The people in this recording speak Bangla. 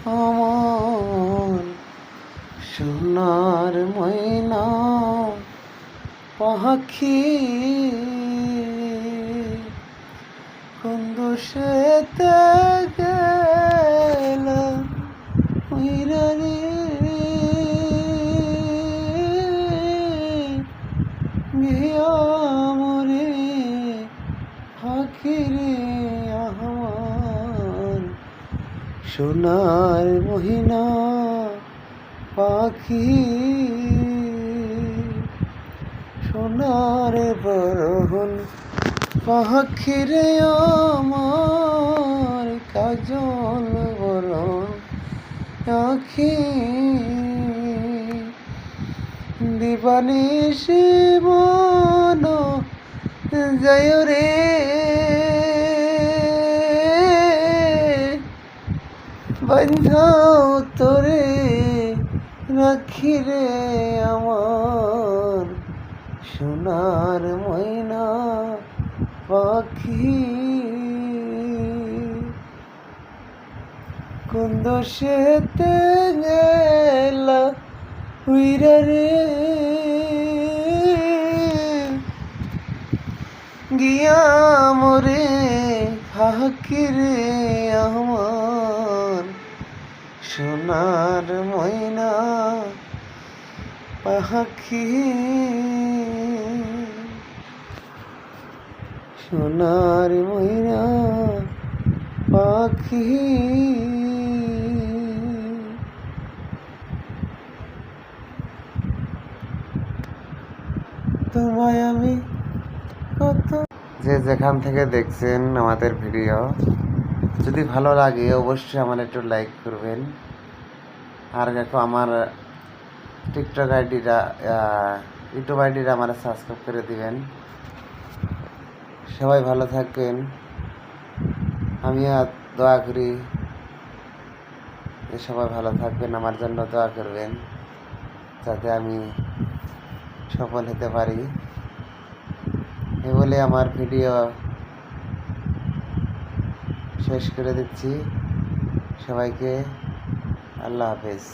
আমার সোনার ময়না পাখি কোন দেশেতে গেল উইরা রে গিয়া মরে পাখি রে আমার সোনার মহিনা পাখি সোনার বরণ পাখি রে আমার কাজল বরণ আখি দিবানিশি মন জয় রে বন্ধাও তোরে রাখি রে আমার সোনার ময়না পাখি কোন দেশেতে গেল উইরা রে গিয়া মরে পাখি রে আমার সোনার ময়না পাখি সোনার ময়না পাখি তোমায় আমি কত যে যেখান থেকে দেখছেন আমাদের ভিডিও যদি ভালো লাগে অবশ্যই আমার একটু লাইক করবেন আর দেখো আমার টিকটক আইডিটা ইউটিউব আইডিটা আমার সাবস্ক্রাইব করে দিবেন সবাই ভালো থাকবেন আমিও দোয়া করি যে সবাই ভালো থাকবেন আমার জন্য দোয়া করবেন যাতে আমি সফল হতে পারি এ বলে আমার ভিডিও শেষ করে দিচ্ছি সবাইকে আল্লাহ হাফেজ।